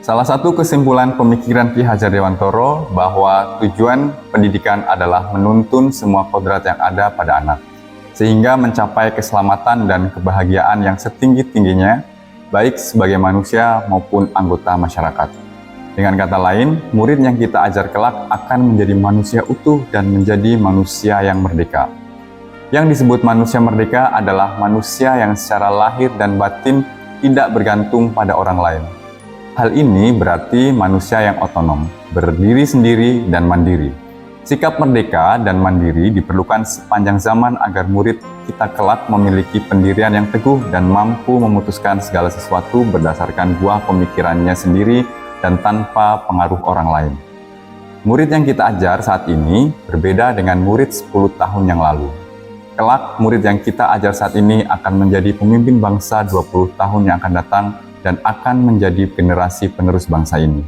Salah satu kesimpulan pemikiran Ki Hajar Dewantoro bahwa tujuan pendidikan adalah menuntun semua kodrat yang ada pada anak, sehingga mencapai keselamatan dan kebahagiaan yang setinggi-tingginya, baik sebagai manusia maupun anggota masyarakat. Dengan kata lain, murid yang kita ajar kelak akan menjadi manusia utuh dan menjadi manusia yang merdeka. Yang disebut manusia merdeka adalah manusia yang secara lahir dan batin tidak bergantung pada orang lain. Hal ini berarti manusia yang otonom, berdiri sendiri dan mandiri. Sikap merdeka dan mandiri diperlukan sepanjang zaman agar murid kita kelak memiliki pendirian yang teguh dan mampu memutuskan segala sesuatu berdasarkan buah pemikirannya sendiri dan tanpa pengaruh orang lain. Murid yang kita ajar saat ini berbeda dengan murid 10 tahun yang lalu. Kelak, murid yang kita ajar saat ini akan menjadi pemimpin bangsa 20 tahun yang akan datang dan akan menjadi generasi penerus bangsa ini.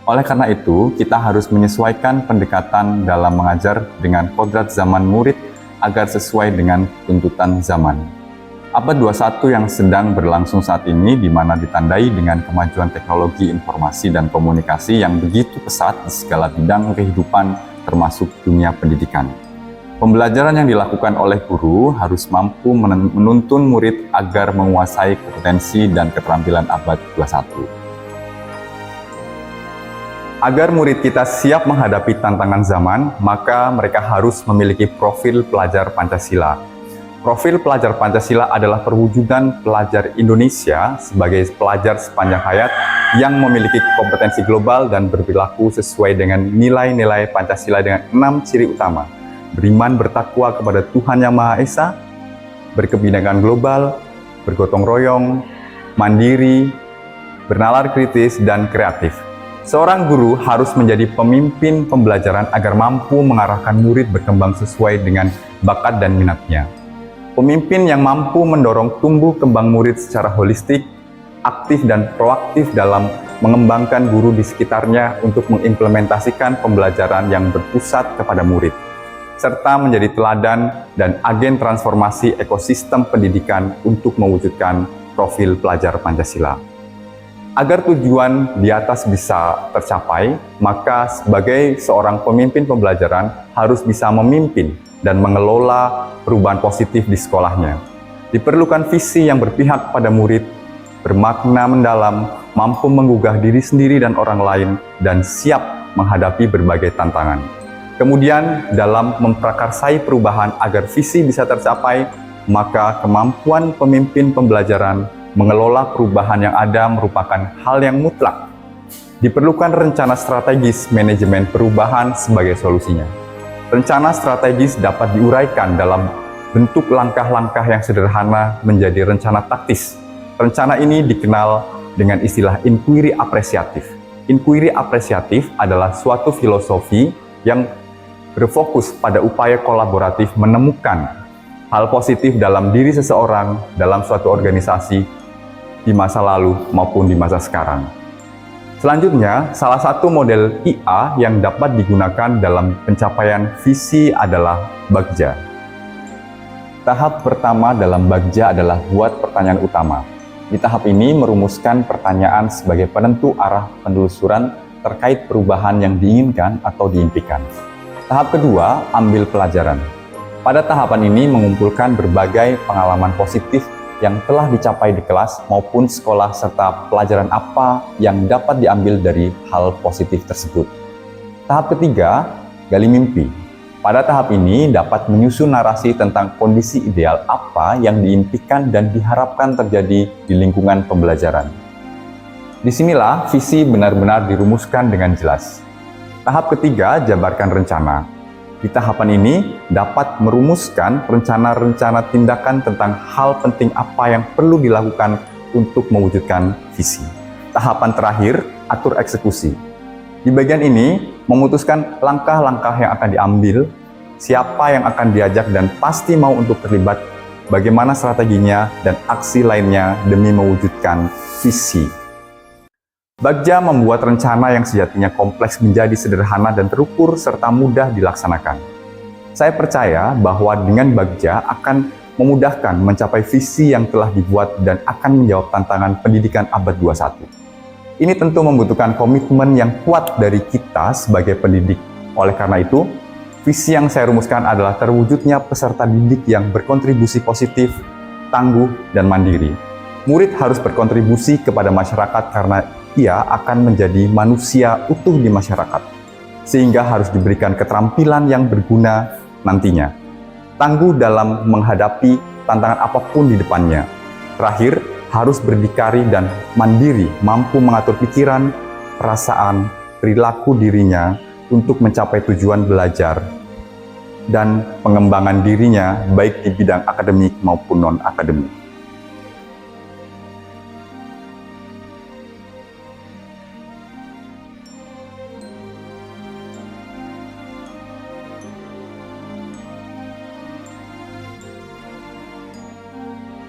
Oleh karena itu, kita harus menyesuaikan pendekatan dalam mengajar dengan kodrat zaman murid agar sesuai dengan tuntutan zaman. Abad 21 yang sedang berlangsung saat ini di mana ditandai dengan kemajuan teknologi informasi dan komunikasi yang begitu pesat di segala bidang kehidupan termasuk dunia pendidikan. Pembelajaran yang dilakukan oleh guru harus mampu menuntun murid agar menguasai kompetensi dan keterampilan abad 21. Agar murid kita siap menghadapi tantangan zaman, maka mereka harus memiliki profil pelajar Pancasila. Profil pelajar Pancasila adalah perwujudan pelajar Indonesia sebagai pelajar sepanjang hayat yang memiliki kompetensi global dan berperilaku sesuai dengan nilai-nilai Pancasila dengan 6 ciri utama. Beriman bertakwa kepada Tuhan Yang Maha Esa, berkebinekaan global, bergotong royong, mandiri, bernalar kritis, dan kreatif. Seorang guru harus menjadi pemimpin pembelajaran agar mampu mengarahkan murid berkembang sesuai dengan bakat dan minatnya. Pemimpin yang mampu mendorong tumbuh kembang murid secara holistik, aktif dan proaktif dalam mengembangkan guru di sekitarnya untuk mengimplementasikan pembelajaran yang berpusat kepada murid, serta menjadi teladan dan agen transformasi ekosistem pendidikan untuk mewujudkan profil pelajar Pancasila. Agar tujuan di atas bisa tercapai, maka sebagai seorang pemimpin pembelajaran harus bisa memimpin dan mengelola perubahan positif di sekolahnya. Diperlukan visi yang berpihak pada murid, bermakna mendalam, mampu menggugah diri sendiri dan orang lain, dan siap menghadapi berbagai tantangan. Kemudian, dalam memprakarsai perubahan agar visi bisa tercapai, maka kemampuan pemimpin pembelajaran mengelola perubahan yang ada merupakan hal yang mutlak. Diperlukan rencana strategis manajemen perubahan sebagai solusinya. Rencana strategis dapat diuraikan dalam bentuk langkah-langkah yang sederhana menjadi rencana taktis. Rencana ini dikenal dengan istilah inquiry apresiatif. Inquiry apresiatif adalah suatu filosofi yang berfokus pada upaya kolaboratif menemukan hal positif dalam diri seseorang dalam suatu organisasi di masa lalu maupun di masa sekarang. Selanjutnya, salah satu model IA yang dapat digunakan dalam pencapaian visi adalah Bagja. Tahap pertama dalam Bagja adalah buat pertanyaan utama. Di tahap ini merumuskan pertanyaan sebagai penentu arah penelusuran terkait perubahan yang diinginkan atau diimpikan. Tahap kedua, ambil pelajaran. Pada tahapan ini mengumpulkan berbagai pengalaman positif yang telah dicapai di kelas maupun sekolah serta pelajaran apa yang dapat diambil dari hal positif tersebut. Tahap ketiga, gali mimpi. Pada tahap ini dapat menyusun narasi tentang kondisi ideal apa yang diimpikan dan diharapkan terjadi di lingkungan pembelajaran. Disinilah visi benar-benar dirumuskan dengan jelas. Tahap ketiga, jabarkan rencana. Di tahapan ini dapat merumuskan rencana-rencana tindakan tentang hal penting apa yang perlu dilakukan untuk mewujudkan visi. Tahapan terakhir, atur eksekusi. Di bagian ini, memutuskan langkah-langkah yang akan diambil, siapa yang akan diajak dan pasti mau untuk terlibat, bagaimana strateginya dan aksi lainnya demi mewujudkan visi. Bagja membuat rencana yang sejatinya kompleks menjadi sederhana dan terukur serta mudah dilaksanakan. Saya percaya bahwa dengan Bagja akan memudahkan mencapai visi yang telah dibuat dan akan menjawab tantangan pendidikan abad 21. Ini tentu membutuhkan komitmen yang kuat dari kita sebagai pendidik. Oleh karena itu, visi yang saya rumuskan adalah terwujudnya peserta didik yang berkontribusi positif, tangguh, dan mandiri. Murid harus berkontribusi kepada masyarakat karena ia akan menjadi manusia utuh di masyarakat, sehingga harus diberikan keterampilan yang berguna nantinya. Tangguh dalam menghadapi tantangan apapun di depannya. Terakhir, harus berdikari dan mandiri, mampu mengatur pikiran, perasaan, perilaku dirinya untuk mencapai tujuan belajar dan pengembangan dirinya baik di bidang akademik maupun non-akademik.